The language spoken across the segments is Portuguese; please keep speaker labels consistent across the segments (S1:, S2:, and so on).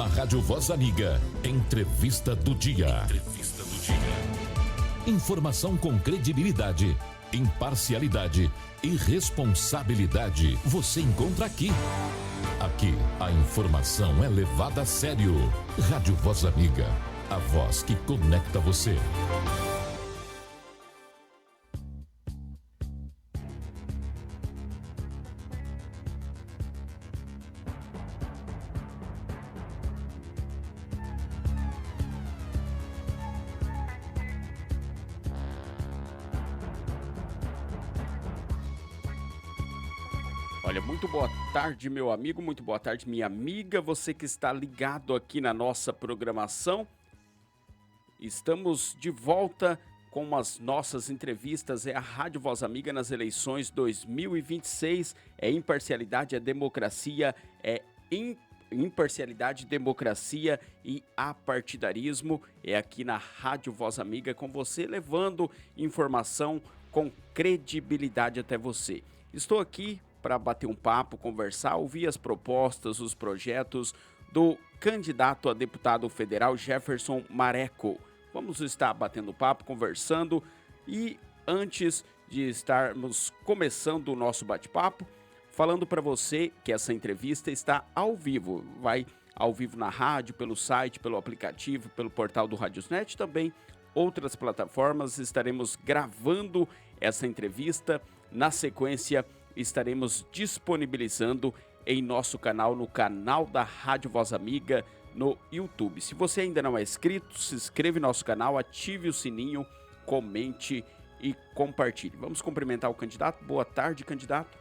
S1: Na Rádio Voz Amiga, Entrevista do Dia. Informação com credibilidade, imparcialidade e responsabilidade você encontra aqui. Aqui, a informação é levada a sério. Rádio Voz Amiga, a voz que conecta você.
S2: Olha, muito boa tarde, meu amigo, muito boa tarde, minha amiga, você que está ligado aqui na nossa programação. Estamos de volta com as nossas entrevistas, é a Rádio Voz Amiga nas eleições 2026, é imparcialidade, é democracia, imparcialidade, democracia e apartidarismo, é aqui na Rádio Voz Amiga com você, levando informação com credibilidade até você. Estou aqui para bater um papo, conversar, ouvir as propostas, os projetos do candidato a deputado federal Jefferson Mareco. Vamos estar batendo papo, conversando e antes de estarmos começando o nosso bate-papo, falando para você que essa entrevista está ao vivo, vai ao vivo na rádio, pelo site, pelo aplicativo, pelo portal do Radiosnet, também outras plataformas, estaremos gravando essa entrevista, na sequência estaremos disponibilizando em nosso canal, no canal da Rádio Voz Amiga, no YouTube. Se você ainda não é inscrito, se inscreva no nosso canal, ative o sininho, comente e compartilhe. Vamos cumprimentar o candidato. Boa tarde, candidato.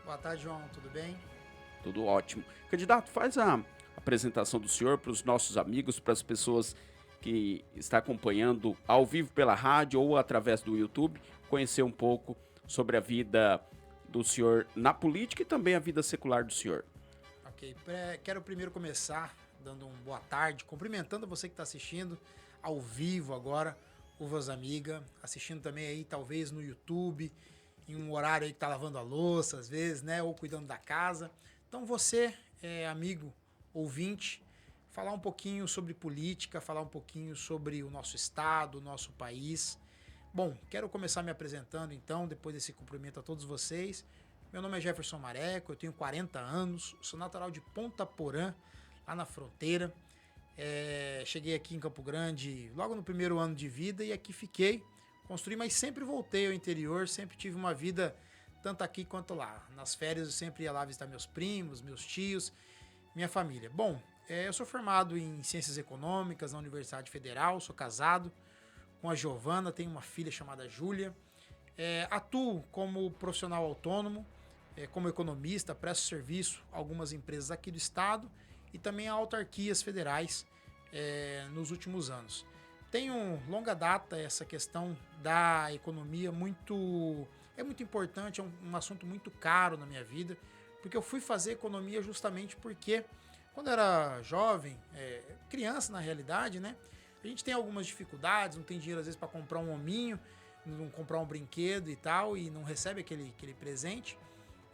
S3: Boa tarde, João. Tudo bem?
S2: Tudo ótimo. Candidato, faz a apresentação do senhor para os nossos amigos, para as pessoas que estão acompanhando ao vivo pela rádio ou através do YouTube, conhecer um pouco sobre a vida do senhor na política e também a vida secular do senhor.
S3: Ok, quero primeiro começar dando uma boa tarde, cumprimentando você que está assistindo ao vivo agora, o Voz Amiga, assistindo também aí talvez no YouTube, em um horário aí que está lavando a louça às vezes, né, ou cuidando da casa. Então você, amigo, ouvinte, falar um pouquinho sobre política, falar um pouquinho sobre o nosso estado, o nosso país. Bom, quero começar me apresentando então, depois desse cumprimento a todos vocês. Meu nome é Jefferson Mareco, eu tenho 40 anos, sou natural de Ponta Porã, lá na fronteira. Cheguei aqui em Campo Grande logo no primeiro ano de vida e aqui fiquei, construí, mas sempre voltei ao interior, sempre tive uma vida tanto aqui quanto lá. Nas férias eu sempre ia lá visitar meus primos, meus tios, minha família. Bom, eu sou formado em Ciências Econômicas na Universidade Federal, sou casado com a Giovana, tenho uma filha chamada Júlia. Atuo como profissional autônomo, como economista, presto serviço a algumas empresas aqui do estado e também a autarquias federais nos últimos anos. Tenho longa data essa questão da economia, é muito importante, é um assunto muito caro na minha vida, porque eu fui fazer economia justamente porque quando eu era jovem, criança na realidade, né? A gente tem algumas dificuldades, não tem dinheiro às vezes para comprar um hominho, não comprar um brinquedo e tal, e não recebe aquele presente.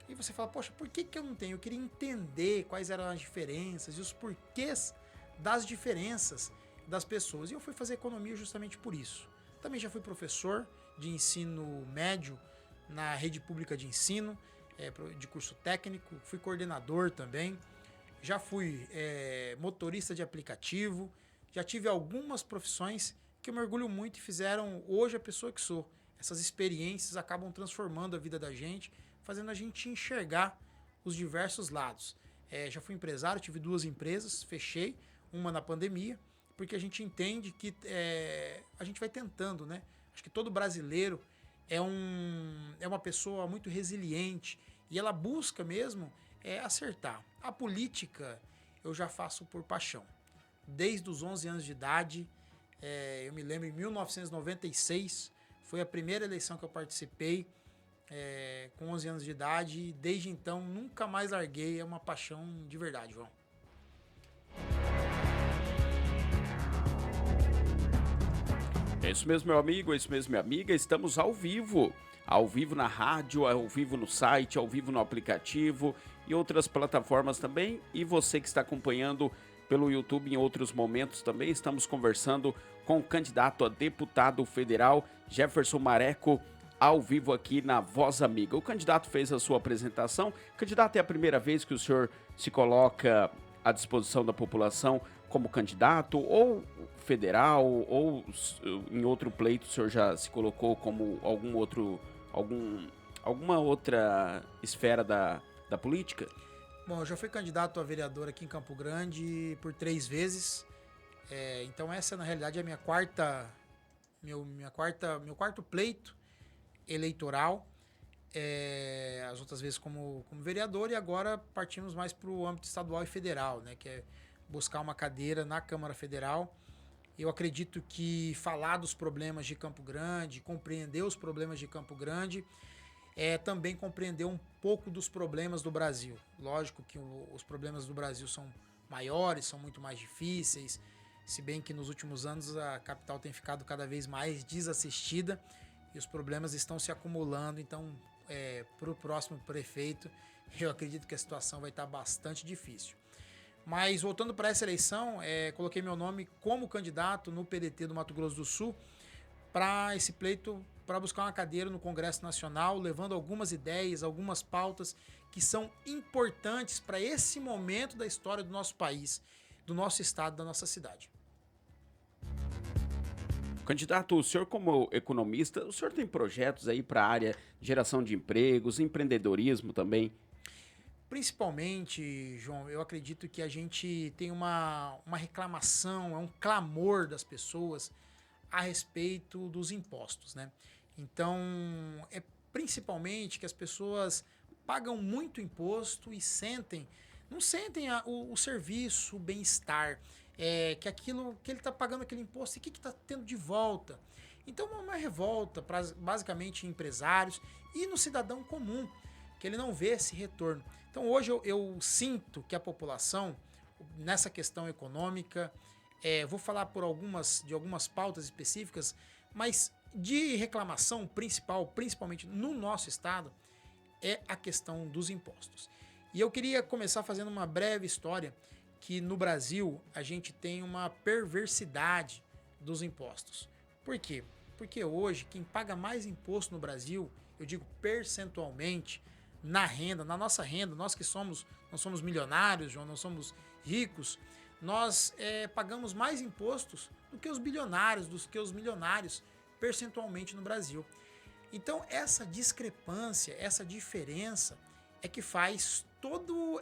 S3: E você fala, poxa, por que eu não tenho? Eu queria entender quais eram as diferenças e os porquês das diferenças das pessoas. E eu fui fazer economia justamente por isso. Também já fui professor de ensino médio na rede pública de ensino, de curso técnico, fui coordenador também, já fui motorista de aplicativo. Já tive algumas profissões que eu me orgulho muito e fizeram hoje a pessoa que sou. Essas experiências acabam transformando a vida da gente, fazendo a gente enxergar os diversos lados. Já fui empresário, tive 2 empresas, fechei, uma na pandemia, porque a gente entende que a gente vai tentando, né? Acho que todo brasileiro é uma pessoa muito resiliente e ela busca mesmo acertar. A política eu já faço por paixão. Desde os 11 anos de idade, eu me lembro em 1996, foi a primeira eleição que eu participei com 11 anos de idade e desde então nunca mais larguei, é uma paixão de verdade, João.
S2: É isso mesmo, meu amigo, é isso mesmo, minha amiga, estamos ao vivo na rádio, ao vivo no site, ao vivo no aplicativo e outras plataformas também. E você que está acompanhando pelo YouTube em outros momentos também. Estamos conversando com o candidato a deputado federal, Jefferson Mareco, ao vivo aqui na Voz Amiga. O candidato fez a sua apresentação. Candidato, é a primeira vez que o senhor se coloca à disposição da população como candidato, ou federal, ou em outro pleito o senhor já se colocou como alguma outra esfera da política?
S3: Bom, eu já fui candidato a vereador aqui em Campo Grande por 3 vezes. Então essa, na realidade, é a meu quarto pleito eleitoral. As outras vezes como vereador, e agora partimos mais para o âmbito estadual e federal, né, que é buscar uma cadeira na Câmara Federal. Eu acredito que falar dos problemas de Campo Grande, compreender os problemas de Campo Grande, é também compreender um pouco dos problemas do Brasil. Lógico que os problemas do Brasil são maiores, são muito mais difíceis, se bem que nos últimos anos a capital tem ficado cada vez mais desassistida e os problemas estão se acumulando. Então, para o próximo prefeito, eu acredito que a situação vai estar bastante difícil. Mas voltando para essa eleição, coloquei meu nome como candidato no PDT do Mato Grosso do Sul para esse pleito, para buscar uma cadeira no Congresso Nacional, levando algumas ideias, algumas pautas que são importantes para esse momento da história do nosso país, do nosso estado, da nossa cidade.
S2: Candidato, o senhor como economista, o senhor tem projetos aí para a área de geração de empregos, empreendedorismo também?
S3: Principalmente, João, eu acredito que a gente tem uma reclamação, um clamor das pessoas a respeito dos impostos, né? Então, principalmente que as pessoas pagam muito imposto e não sentem o serviço, o bem-estar, que aquilo que ele está pagando aquele imposto e o que está tendo de volta. Então, uma revolta para basicamente empresários e no cidadão comum, que ele não vê esse retorno. Então, hoje eu sinto que a população, nessa questão econômica, vou falar de algumas pautas específicas, mas de reclamação principal, principalmente no nosso estado, é a questão dos impostos. E eu queria começar fazendo uma breve história, que no Brasil a gente tem uma perversidade dos impostos. Por quê? Porque hoje quem paga mais imposto no Brasil, eu digo percentualmente, na renda, na nossa renda, nós que não somos milionários, João, não somos ricos, nós pagamos mais impostos do que os bilionários, do que os milionários, percentualmente no Brasil. Então, essa discrepância, essa diferença é que faz todo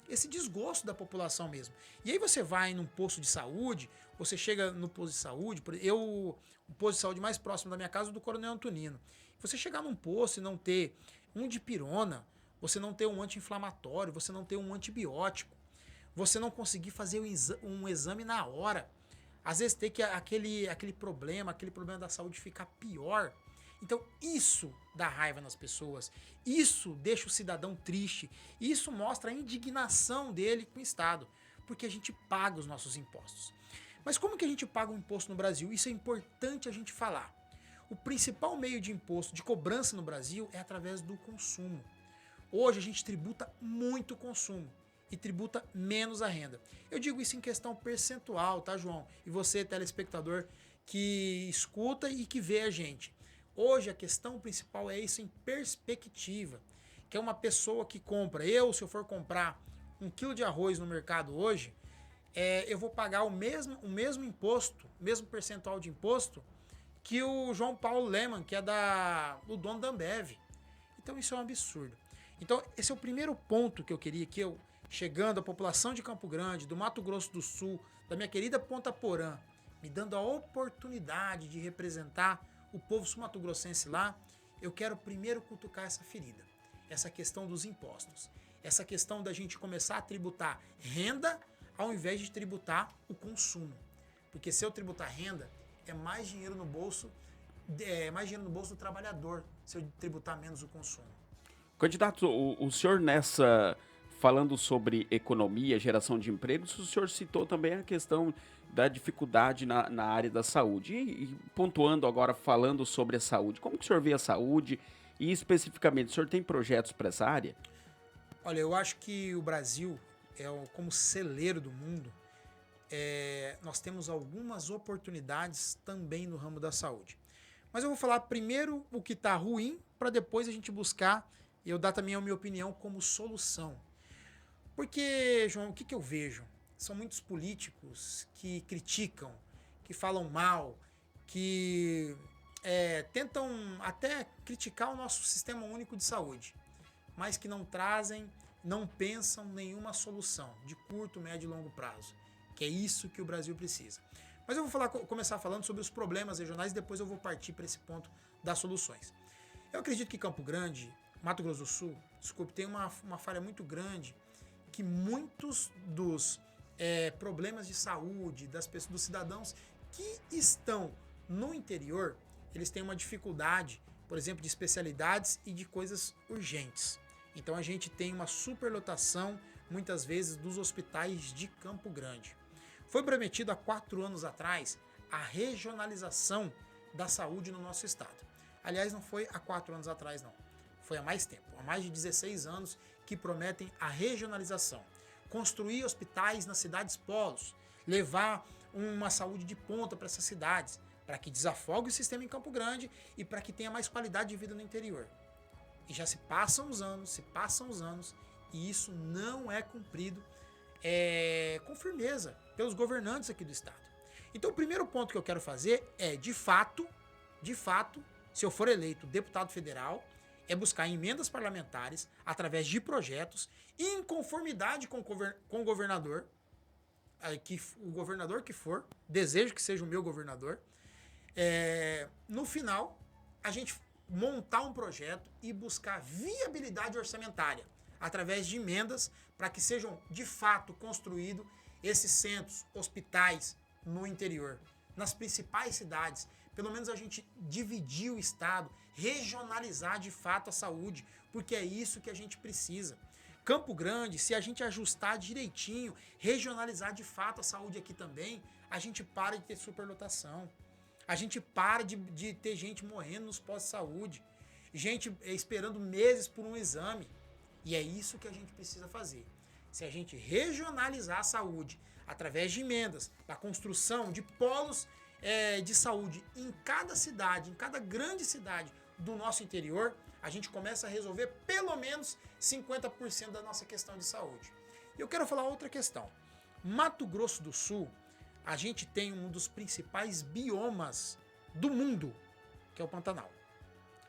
S3: esse desgosto da população mesmo. E aí você vai num posto de saúde, você chega no posto de saúde, o posto de saúde mais próximo da minha casa é do Coronel Antonino. Você chegar num posto e não ter um dipirona, você não ter um anti-inflamatório, você não ter um antibiótico, você não conseguir fazer um exame na hora, às vezes ter que aquele problema da saúde ficar pior. Então isso dá raiva nas pessoas, isso deixa o cidadão triste, isso mostra a indignação dele com o Estado, porque a gente paga os nossos impostos. Mas como que a gente paga o imposto no Brasil? Isso é importante a gente falar. O principal meio de imposto, de cobrança no Brasil, é através do consumo. Hoje a gente tributa muito o consumo e tributa menos a renda. Eu digo isso em questão percentual, tá, João? E você, telespectador, que escuta e que vê a gente. Hoje a questão principal é isso em perspectiva, que é uma pessoa que compra. Se eu for comprar 1 quilo de arroz no mercado hoje, eu vou pagar o mesmo imposto, o mesmo percentual de imposto que o João Paulo Leman, que é o dono da Ambev. Então isso é um absurdo. Então esse é o primeiro ponto que eu queria, chegando a população de Campo Grande, do Mato Grosso do Sul, da minha querida Ponta Porã, me dando a oportunidade de representar o povo sul-mato-grossense lá, eu quero primeiro cutucar essa ferida, essa questão dos impostos, essa questão da gente começar a tributar renda ao invés de tributar o consumo. Porque se eu tributar renda, é mais dinheiro no bolso do trabalhador, se eu tributar menos o consumo.
S2: Candidato, o senhor falando sobre economia, geração de empregos, o senhor citou também a questão da dificuldade na área da saúde. E pontuando agora, falando sobre a saúde, como que o senhor vê a saúde e especificamente, o senhor tem projetos para essa área?
S3: Olha, eu acho que o Brasil, como celeiro do mundo, nós temos algumas oportunidades também no ramo da saúde. Mas eu vou falar primeiro o que está ruim, para depois a gente buscar, e eu dar também a minha opinião como solução. Porque, João, o que eu vejo? São muitos políticos que criticam, que falam mal, que tentam até criticar o nosso sistema único de saúde, mas que não pensam nenhuma solução de curto, médio e longo prazo, que é isso que o Brasil precisa. Mas eu vou começar falando sobre os problemas regionais e depois eu vou partir para esse ponto das soluções. Eu acredito que Campo Grande, Mato Grosso do Sul, tem uma falha muito grande, que muitos dos problemas de saúde dos cidadãos que estão no interior, eles têm uma dificuldade, por exemplo, de especialidades e de coisas urgentes. Então a gente tem uma superlotação, muitas vezes, dos hospitais de Campo Grande. Foi prometido há 4 anos atrás a regionalização da saúde no nosso estado. Aliás, não foi há 4 anos atrás, não. Foi há mais tempo, há mais de 16 anos que prometem a regionalização. Construir hospitais nas cidades polos, levar uma saúde de ponta para essas cidades, para que desafogue o sistema em Campo Grande e para que tenha mais qualidade de vida no interior. E já se passam os anos, e isso não é cumprido com firmeza pelos governantes aqui do estado. Então o primeiro ponto que eu quero fazer é, de fato, se eu for eleito deputado federal, é buscar emendas parlamentares através de projetos em conformidade com o governador, o governador que for, desejo que seja o meu governador. No final, a gente montar um projeto e buscar viabilidade orçamentária através de emendas para que sejam de fato construídos esses centros, hospitais no interior, nas principais cidades. Pelo menos a gente dividir o estado, regionalizar de fato a saúde, porque é isso que a gente precisa. Campo Grande, se a gente ajustar direitinho, regionalizar de fato a saúde aqui também, a gente para de ter superlotação. A gente para de ter gente morrendo nos postos de saúde, gente esperando meses por um exame. E é isso que a gente precisa fazer. Se a gente regionalizar a saúde através de emendas, da construção de polos de saúde em cada cidade, em cada grande cidade do nosso interior, a gente começa a resolver pelo menos 50% da nossa questão de saúde. E eu quero falar outra questão. Mato Grosso do Sul, a gente tem um dos principais biomas do mundo, que é o Pantanal.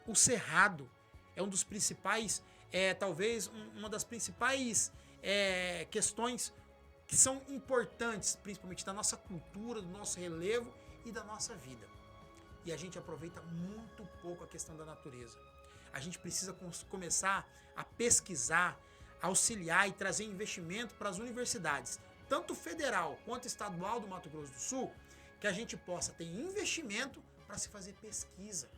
S3: O Cerrado é um dos principais, talvez uma das principais questões que são importantes, principalmente da nossa cultura, do nosso relevo e da nossa vida. E a gente aproveita muito pouco a questão da natureza. A gente precisa começar a pesquisar, auxiliar e trazer investimento para as universidades, tanto federal quanto estadual do Mato Grosso do Sul, que a gente possa ter investimento para se fazer pesquisa,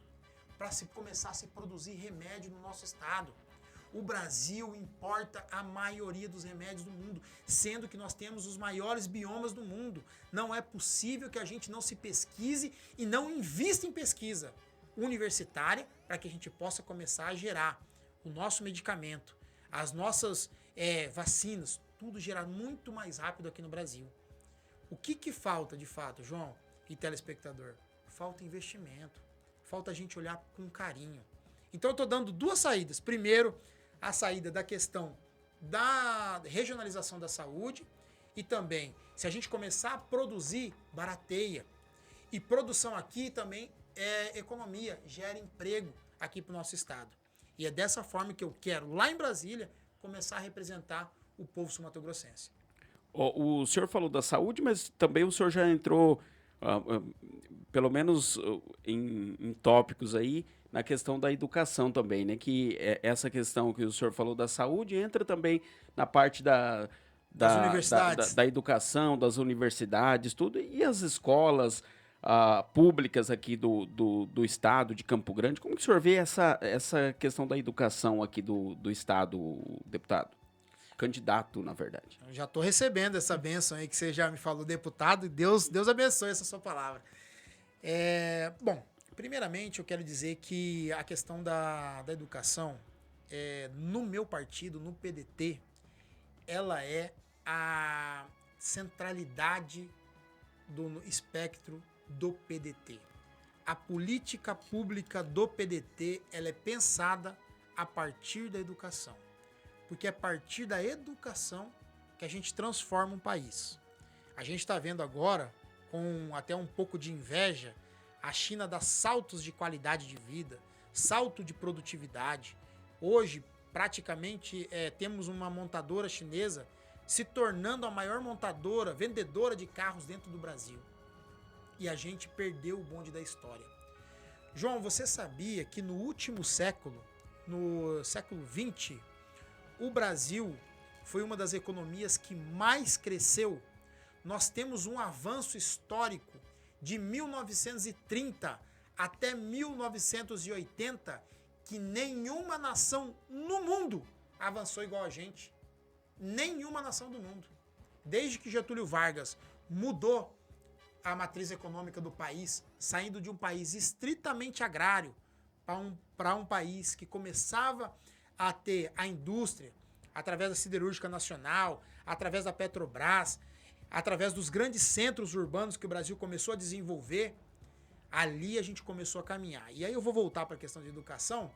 S3: para se começar a se produzir remédio no nosso estado. O Brasil importa a maioria dos remédios do mundo, sendo que nós temos os maiores biomas do mundo. Não é possível que a gente não se pesquise e não invista em pesquisa universitária para que a gente possa começar a gerar o nosso medicamento, as nossas vacinas, tudo gerar muito mais rápido aqui no Brasil. O que falta de fato, João e telespectador? Falta investimento, falta a gente olhar com carinho. Então eu estou dando 2 saídas. Primeiro, a saída da questão da regionalização da saúde e também, se a gente começar a produzir, barateia. E produção aqui também é economia, gera emprego aqui para o nosso estado. E é dessa forma que eu quero, lá em Brasília, começar a representar o povo sul-mato-grossense.
S2: O senhor falou da saúde, mas também o senhor já entrou, pelo menos em tópicos aí, na questão da educação também, né? Que essa questão que o senhor falou da saúde entra também na parte das universidades. Da educação, das universidades, tudo. E as escolas públicas aqui do estado de Campo Grande. Como que o senhor vê essa questão da educação aqui do estado, deputado? Candidato, na verdade.
S3: Eu já estou recebendo essa bênção aí que você já me falou, deputado. Deus abençoe essa sua palavra. Bom, primeiramente eu quero dizer que a questão da educação, no meu partido, no PDT, ela é a centralidade do espectro do PDT. A política pública do PDT, ela é pensada a partir da educação. Porque é a partir da educação que a gente transforma um país. A gente está vendo agora, com até um pouco de inveja, a China dá saltos de qualidade de vida, salto de produtividade. Hoje, praticamente, temos uma montadora chinesa se tornando a maior montadora, vendedora de carros dentro do Brasil. E a gente perdeu o bonde da história. João, você sabia que no último século, no século XX, o Brasil foi uma das economias que mais cresceu? Nós temos um avanço histórico de 1930 até 1980 que nenhuma nação no mundo avançou igual a gente. Nenhuma nação do mundo. Desde que Getúlio Vargas mudou a matriz econômica do país, saindo de um país estritamente agrário para um país que começava a ter a indústria através da Siderúrgica Nacional, através da Petrobras, através dos grandes centros urbanos que o Brasil começou a desenvolver, ali a gente começou a caminhar. E aí eu vou voltar para a questão de educação,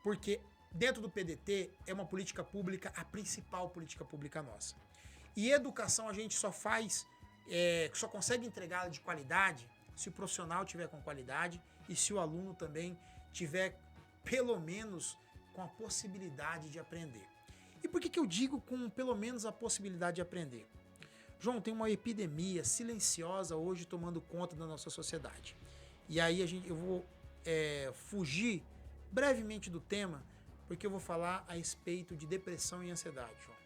S3: porque dentro do PDT é uma política pública, a principal política pública nossa. E educação a gente só consegue entregá-la de qualidade se o profissional tiver com qualidade e se o aluno também tiver, pelo menos, com a possibilidade de aprender. E por que eu digo com pelo menos a possibilidade de aprender? João, tem uma epidemia silenciosa hoje tomando conta da nossa sociedade. E aí eu vou fugir brevemente do tema, porque eu vou falar a respeito de depressão e ansiedade, João.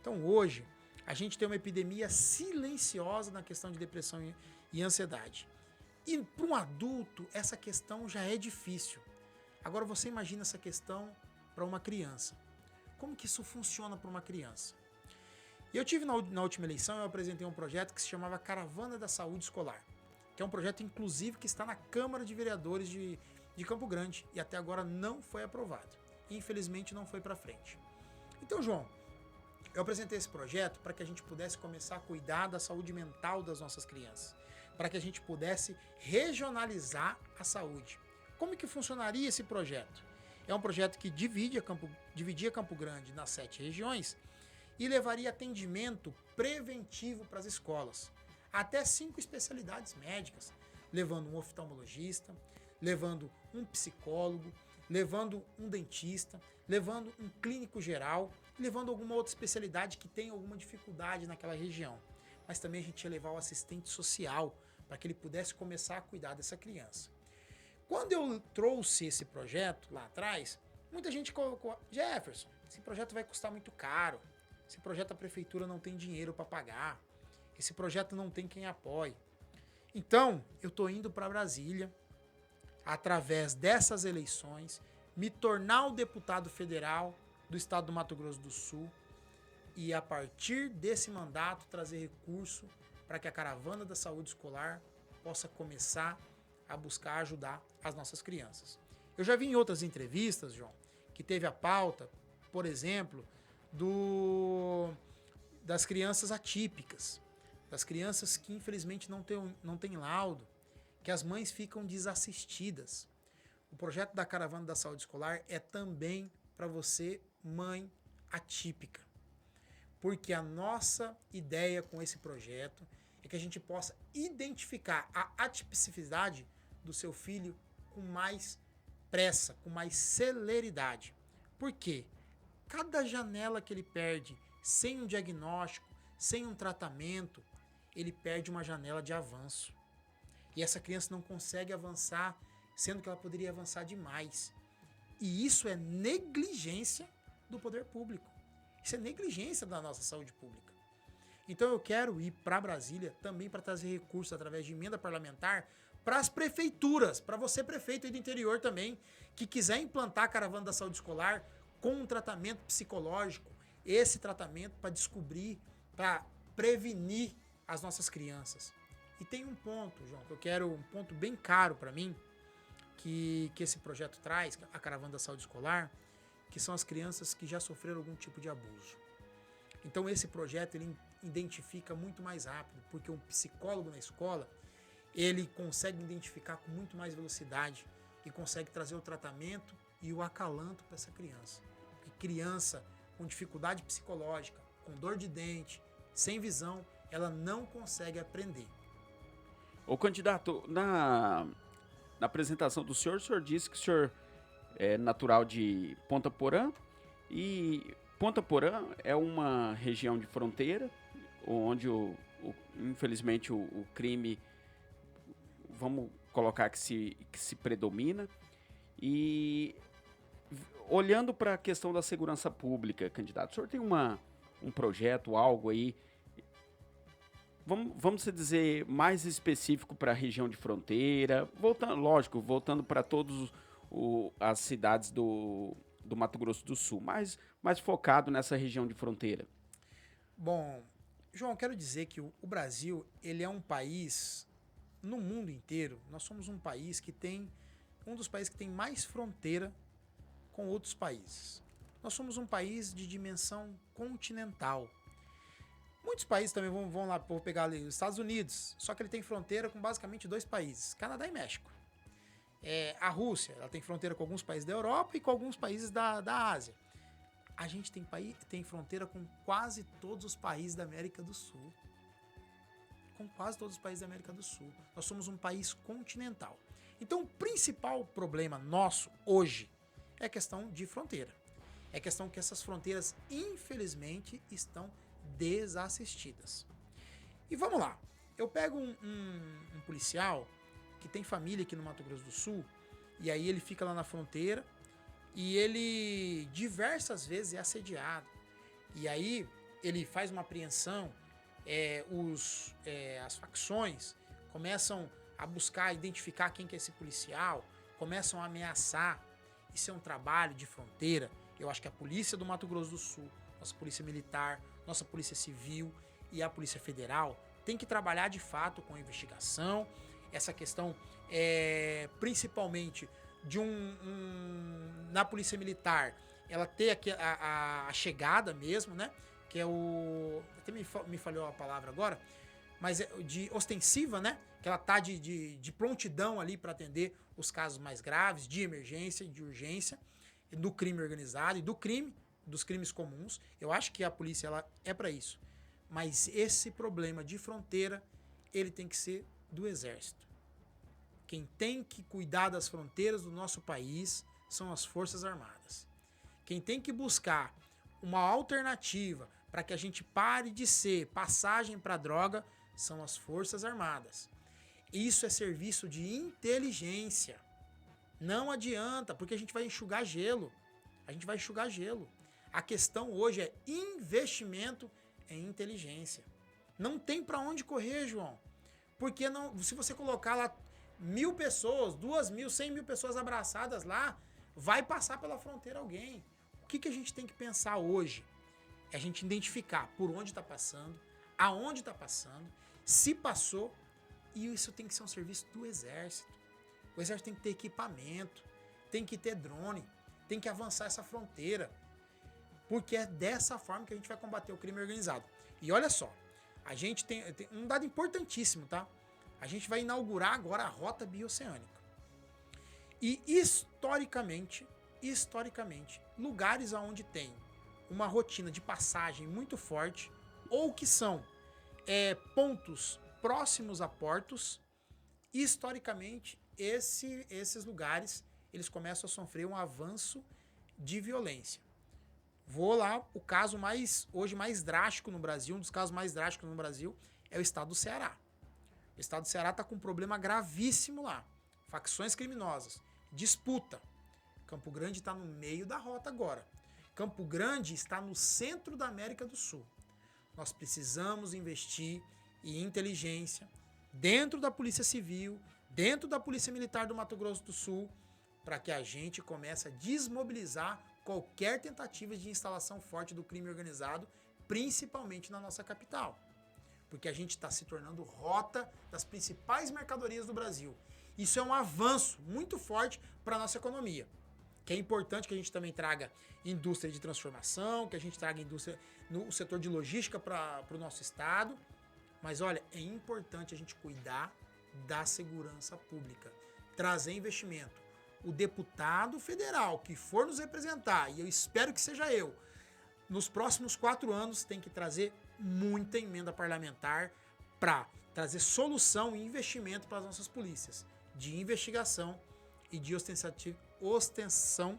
S3: Então hoje, a gente tem uma epidemia silenciosa na questão de depressão e ansiedade. E para um adulto, essa questão já é difícil. Agora você imagina essa questão para uma criança. Como que isso funciona para uma criança? Eu tive na última eleição, eu apresentei um projeto que se chamava Caravana da Saúde Escolar, que é um projeto inclusive que está na Câmara de Vereadores de Campo Grande e até agora não foi aprovado. Infelizmente não foi para frente. Então, João, eu apresentei esse projeto para que a gente pudesse começar a cuidar da saúde mental das nossas crianças, para que a gente pudesse regionalizar a saúde. Como que funcionaria esse projeto? É um projeto que dividia Campo Grande nas 7 regiões e levaria atendimento preventivo para as escolas. Até 5 especialidades médicas, levando um oftalmologista, levando um psicólogo, levando um dentista, levando um clínico geral, levando alguma outra especialidade que tenha alguma dificuldade naquela região. Mas também a gente ia levar o assistente social para que ele pudesse começar a cuidar dessa criança. Quando eu trouxe esse projeto lá atrás, muita gente colocou: Jefferson, esse projeto vai custar muito caro, esse projeto a prefeitura não tem dinheiro para pagar, esse projeto não tem quem apoie. Então, eu estou indo para Brasília, através dessas eleições, me tornar o deputado federal do estado do Mato Grosso do Sul e, a partir desse mandato, trazer recurso para que a Caravana da Saúde Escolar possa começar a buscar ajudar as nossas crianças. Eu já vi em outras entrevistas, João, que teve a pauta, por exemplo, das crianças atípicas, das crianças que infelizmente não têm laudo, que as mães ficam desassistidas. O projeto da Caravana da Saúde Escolar é também para você, mãe atípica. Porque a nossa ideia com esse projeto é que a gente possa identificar a atipicidade do seu filho com mais pressa, com mais celeridade. Por quê? Cada janela que ele perde sem um diagnóstico, sem um tratamento, ele perde uma janela de avanço. E essa criança não consegue avançar, sendo que ela poderia avançar demais. E isso é negligência do poder público. Isso é negligência da nossa saúde pública. Então eu quero ir para Brasília também para trazer recursos através de emenda parlamentar para as prefeituras, para você prefeito aí do interior também, que quiser implantar a Caravana da Saúde Escolar com um tratamento psicológico, esse tratamento para descobrir, para prevenir as nossas crianças. E tem um ponto, João, que eu quero, um ponto bem caro para mim, que esse projeto traz, a Caravana da Saúde Escolar, que são as crianças que já sofreram algum tipo de abuso. Então esse projeto ele identifica muito mais rápido, porque um psicólogo na escola, ele consegue identificar com muito mais velocidade e consegue trazer o tratamento e o acalanto para essa criança. Porque criança com dificuldade psicológica, com dor de dente, sem visão, ela não consegue aprender.
S2: Ô candidato, na apresentação do senhor, o senhor disse que o senhor é natural de Ponta Porã, e Ponta Porã é uma região de fronteira, onde infelizmente o crime, vamos colocar que se predomina, e olhando para a questão da segurança pública, candidato, o senhor tem um projeto, algo aí, vamos dizer, mais específico para a região de fronteira, voltando para todas as cidades do Mato Grosso do Sul, mais focado nessa região de fronteira?
S3: Bom, João, quero dizer que o Brasil, ele é um país, no mundo inteiro, nós somos um país que tem, um dos países que tem mais fronteira com outros países. Nós somos um país de dimensão continental. Muitos países também vão lá, vou pegar ali os Estados Unidos, só que ele tem fronteira com basicamente 2 países, Canadá e México. A Rússia, ela tem fronteira com alguns países da Europa e com alguns países da Ásia. A gente tem fronteira com quase todos os países da América do Sul. Com quase todos os países da América do Sul. Nós somos um país continental. Então, o principal problema nosso hoje é a questão de fronteira. É a questão que essas fronteiras, infelizmente, estão desassistidas. E vamos lá. Eu pego um policial que tem família aqui no Mato Grosso do Sul, e aí ele fica lá na fronteira, e ele diversas vezes é assediado. E aí ele faz uma apreensão, as facções começam a buscar, identificar quem que é esse policial, começam a ameaçar. Isso é um trabalho de fronteira. Eu acho que a polícia do Mato Grosso do Sul, nossa polícia militar, nossa polícia civil e a polícia federal tem que trabalhar de fato com a investigação. Essa questão principalmente de na polícia militar, ela ter aqui a chegada mesmo, né? Que é até me falhou a palavra agora, mas de ostensiva, né? Que ela tá de prontidão ali para atender os casos mais graves, de emergência, de urgência, do crime organizado e dos crimes comuns. Eu acho que a polícia ela é para isso. Mas esse problema de fronteira, ele tem que ser do Exército. Quem tem que cuidar das fronteiras do nosso país são as Forças Armadas. Quem tem que buscar uma alternativa para que a gente pare de ser passagem para droga são as Forças Armadas. Isso é serviço de inteligência. Não adianta, porque a gente vai enxugar gelo. A gente vai enxugar gelo. A questão hoje é investimento em inteligência. Não tem para onde correr, João. Porque se você colocar lá 1.000 pessoas, 2.000, 100.000 pessoas abraçadas lá, vai passar pela fronteira alguém. O que a gente tem que pensar hoje? É a gente identificar por onde está passando, aonde está passando, se passou, e isso tem que ser um serviço do Exército. O Exército tem que ter equipamento, tem que ter drone, tem que avançar essa fronteira, porque é dessa forma que a gente vai combater o crime organizado. E olha só, a gente tem um dado importantíssimo, tá? A gente vai inaugurar agora a Rota Bioceânica. E historicamente, lugares onde tem uma rotina de passagem muito forte, ou que são pontos próximos a portos, historicamente, esses lugares eles começam a sofrer um avanço de violência. Vou lá, o caso hoje mais drástico no Brasil, um dos casos mais drásticos no Brasil, é o estado do Ceará. O estado do Ceará está com um problema gravíssimo lá. Facções criminosas, disputa. Campo Grande está no meio da rota agora. Campo Grande está no centro da América do Sul. Nós precisamos investir em inteligência dentro da Polícia Civil, dentro da Polícia Militar do Mato Grosso do Sul, para que a gente comece a desmobilizar qualquer tentativa de instalação forte do crime organizado, principalmente na nossa capital. Porque a gente está se tornando rota das principais mercadorias do Brasil. Isso é um avanço muito forte para a nossa economia. que é importante que a gente também traga indústria de transformação, que a gente traga indústria no setor de logística para o nosso estado. Mas olha, é importante a gente cuidar da segurança pública, trazer investimento. O deputado federal que for nos representar, e eu espero que seja eu, nos próximos 4 anos tem que trazer muita emenda parlamentar para trazer solução e investimento para as nossas polícias, de investigação e de ostentação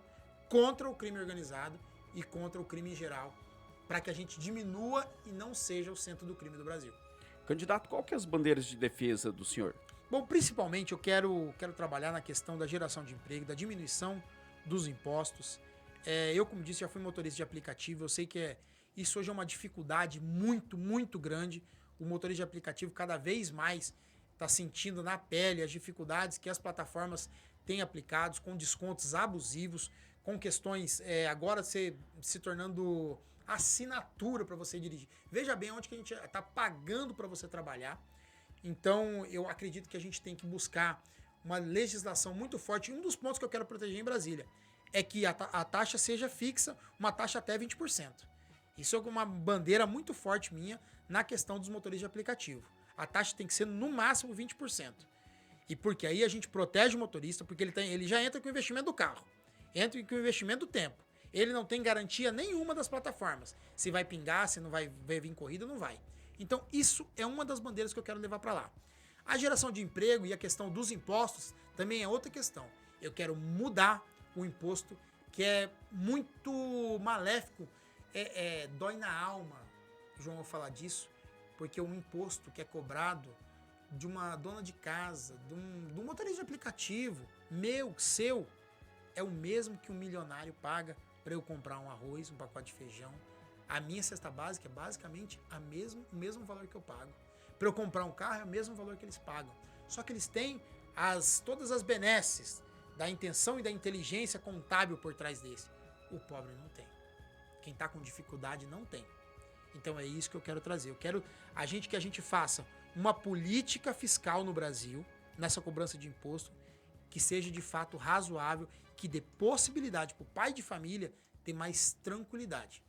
S3: contra o crime organizado e contra o crime em geral, para que a gente diminua e não seja o centro do crime do Brasil.
S2: Candidato, qual que é as bandeiras de defesa do senhor?
S3: Bom, principalmente eu quero trabalhar na questão da geração de emprego, da diminuição dos impostos. Eu, como disse, já fui motorista de aplicativo, eu sei que isso hoje é uma dificuldade muito, muito grande. O motorista de aplicativo cada vez mais está sentindo na pele as dificuldades que as plataformas têm aplicados, com descontos abusivos, com questões agora se tornando assinatura para você dirigir. Veja bem onde que a gente está pagando para você trabalhar. Então, eu acredito que a gente tem que buscar uma legislação muito forte. E um dos pontos que eu quero proteger em Brasília é que a taxa seja fixa, uma taxa até 20%. Isso é uma bandeira muito forte minha na questão dos motoristas de aplicativo. A taxa tem que ser no máximo 20%. E porque aí a gente protege o motorista, porque ele já entra com o investimento do carro, entra com o investimento do tempo. Ele não tem garantia nenhuma das plataformas. Se vai pingar, se não vai vir corrida, não vai. Então, isso é uma das bandeiras que eu quero levar para lá. A geração de emprego e a questão dos impostos também é outra questão. Eu quero mudar o imposto, que é muito maléfico, dói na alma, João, eu falar disso, porque o imposto que é cobrado de uma dona de casa, de um motorista de aplicativo, seu, é o mesmo que um milionário paga para eu comprar um arroz, um pacote de feijão. A minha cesta básica é basicamente o mesmo valor que eu pago. Para eu comprar um carro é o mesmo valor que eles pagam. Só que eles têm todas as benesses da intenção e da inteligência contábil por trás desse. O pobre não tem. Quem está com dificuldade não tem. Então é isso que eu quero trazer. Eu quero que a gente faça uma política fiscal no Brasil, nessa cobrança de imposto, que seja de fato razoável, que dê possibilidade para o pai de família ter mais tranquilidade.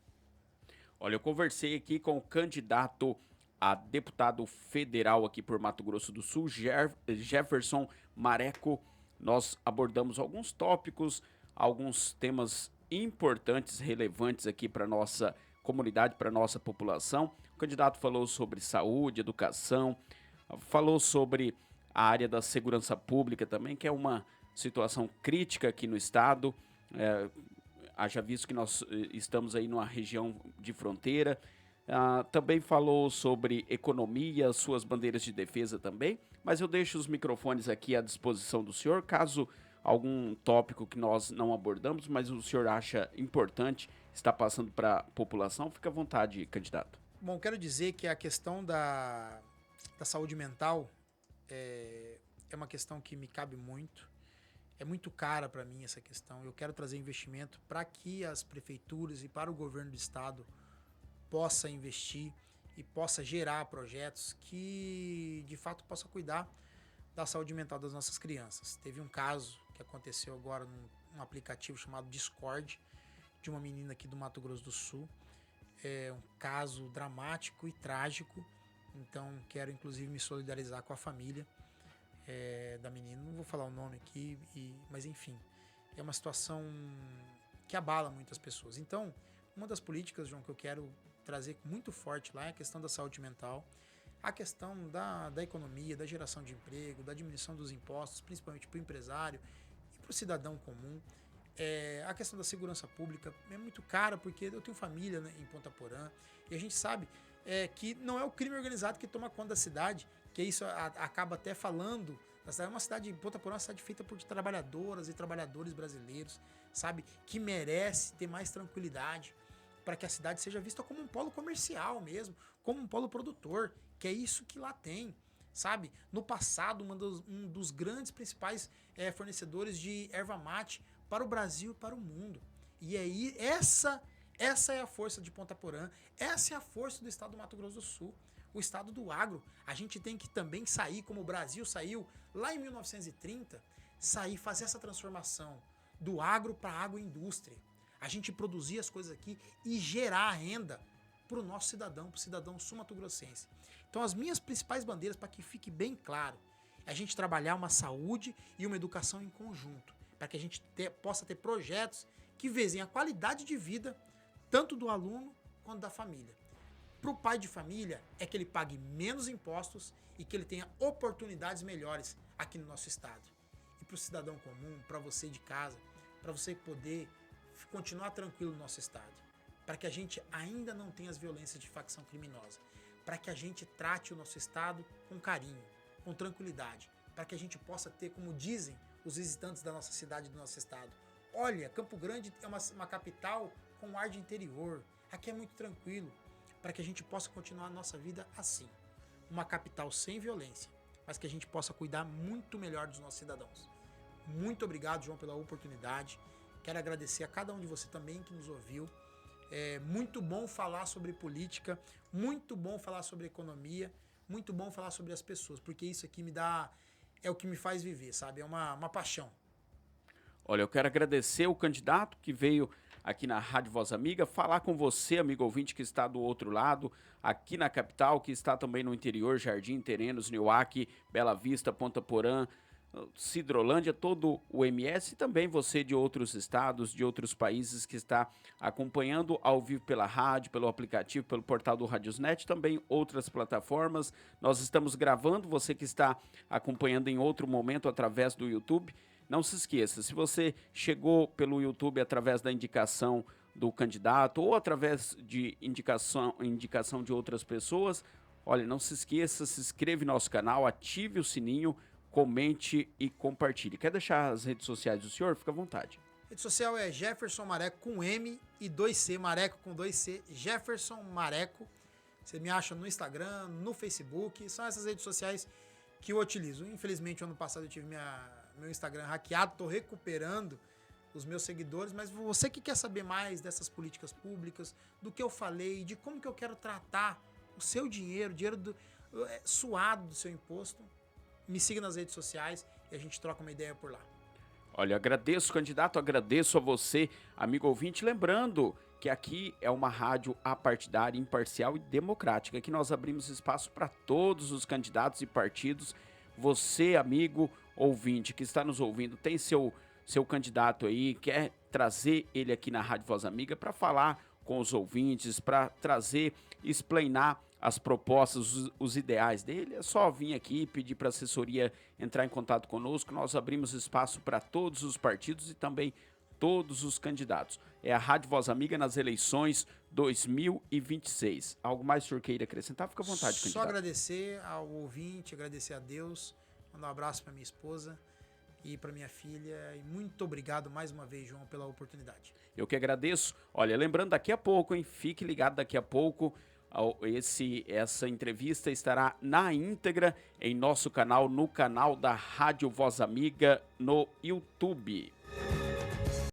S2: Olha, eu conversei aqui com o candidato a deputado federal aqui por Mato Grosso do Sul, Jefferson Mareco. Nós abordamos alguns tópicos, alguns temas importantes, relevantes aqui para a nossa comunidade, para a nossa população. O candidato falou sobre saúde, educação, falou sobre a área da segurança pública também, que é uma situação crítica aqui no estado. Haja visto que nós estamos aí numa região de fronteira. Também falou sobre economia, suas bandeiras de defesa também, mas eu deixo os microfones aqui à disposição do senhor, caso algum tópico que nós não abordamos, mas o senhor acha importante estar passando para a população, fica à vontade, candidato.
S3: Bom, quero dizer que a questão da saúde mental é uma questão que me cabe muito. É muito cara para mim essa questão. Eu quero trazer investimento para que as prefeituras e para o governo do estado possa investir e possa gerar projetos que de fato possa cuidar da saúde mental das nossas crianças. Teve um caso que aconteceu agora num aplicativo chamado Discord, de uma menina aqui do Mato Grosso do Sul. É um caso dramático e trágico, então quero inclusive me solidarizar com a família da menina. Não vou falar o nome aqui, mas enfim, é uma situação que abala muitas pessoas. Então, uma das políticas, João, que eu quero trazer muito forte lá é a questão da saúde mental, a questão da economia, da geração de emprego, da diminuição dos impostos, principalmente para o empresário e para o cidadão comum. A questão da segurança pública é muito cara, porque eu tenho família, né, em Ponta Porã, e a gente sabe que não é o crime organizado que toma conta da cidade, que isso acaba até falando. É uma cidade, Ponta Porã é uma cidade feita por trabalhadoras e trabalhadores brasileiros, sabe, que merece ter mais tranquilidade, para que a cidade seja vista como um polo comercial mesmo, como um polo produtor, que é isso que lá tem, sabe? No passado, um dos grandes principais fornecedores de erva mate para o Brasil e para o mundo. E aí, essa é a força de Ponta Porã, essa é a força do estado do Mato Grosso do Sul, o estado do agro. A gente tem que também sair, como o Brasil saiu lá em 1930, fazer essa transformação do agro para a agroindústria. A gente produzir as coisas aqui e gerar renda para o nosso cidadão, para o cidadão sul-mato-grossense. Então as minhas principais bandeiras, para que fique bem claro, é a gente trabalhar uma saúde e uma educação em conjunto, para que a gente possa ter projetos que visem a qualidade de vida tanto do aluno quanto da família. Para o pai de família é que ele pague menos impostos e que ele tenha oportunidades melhores aqui no nosso estado. E para o cidadão comum, para você de casa, para você poder continuar tranquilo no nosso estado, para que a gente ainda não tenha as violências de facção criminosa, para que a gente trate o nosso estado com carinho, com tranquilidade, para que a gente possa ter, como dizem os visitantes da nossa cidade e do nosso estado, olha, Campo Grande é uma capital com ar de interior, aqui é muito tranquilo, para que a gente possa continuar a nossa vida assim, uma capital sem violência, mas que a gente possa cuidar muito melhor dos nossos cidadãos. Muito obrigado, João, pela oportunidade. Quero agradecer a cada um de vocês também que nos ouviu. É muito bom falar sobre política, muito bom falar sobre economia, muito bom falar sobre as pessoas, porque isso aqui é o que me faz viver, sabe? É uma paixão.
S2: Olha, eu quero agradecer o candidato que veio aqui na Rádio Voz Amiga, falar com você, amigo ouvinte que está do outro lado, aqui na capital, que está também no interior, Jardim, Terenos, Nioaque, Bela Vista, Ponta Porã, Sidrolândia, todo o MS e também você de outros estados, de outros países que está acompanhando ao vivo pela rádio, pelo aplicativo, pelo portal do Radiosnet, também outras plataformas. Nós estamos gravando, você que está acompanhando em outro momento através do YouTube. Não se esqueça, se você chegou pelo YouTube através da indicação do candidato ou através de indicação de outras pessoas, olha, não se esqueça, se inscreve no nosso canal, ative o sininho, comente e compartilhe. Quer deixar as redes sociais do senhor? Fica à vontade.
S3: Rede social é Jefferson Mareco com M e 2C, Mareco com 2C, Jefferson Mareco. Você me acha no Instagram, no Facebook, são essas redes sociais que eu utilizo. Infelizmente, ano passado eu tive meu Instagram hackeado, tô recuperando os meus seguidores, mas você que quer saber mais dessas políticas públicas, do que eu falei, de como que eu quero tratar o seu dinheiro, suado do seu imposto, me siga nas redes sociais e a gente troca uma ideia por lá.
S2: Olha, agradeço, candidato, agradeço a você, amigo ouvinte, lembrando que aqui é uma rádio apartidária, imparcial e democrática, que nós abrimos espaço para todos os candidatos e partidos. Você, amigo ouvinte que está nos ouvindo, tem seu candidato aí, quer trazer ele aqui na Rádio Voz Amiga para falar com os ouvintes, para trazer, explanar as propostas, os ideais dele, é só vir aqui, pedir para a assessoria entrar em contato conosco. Nós abrimos espaço para todos os partidos e também todos os candidatos. É a Rádio Voz Amiga nas eleições 2026. Algo mais que o senhor queira acrescentar? Fica à vontade, candidato.
S3: Só agradecer ao ouvinte, agradecer a Deus, mandar um abraço para minha esposa e para minha filha. E muito obrigado mais uma vez, João, pela oportunidade.
S2: Eu que agradeço. Olha, lembrando, daqui a pouco, hein? Fique ligado daqui a pouco. Essa entrevista estará na íntegra em nosso canal, no canal da Rádio Voz Amiga no YouTube.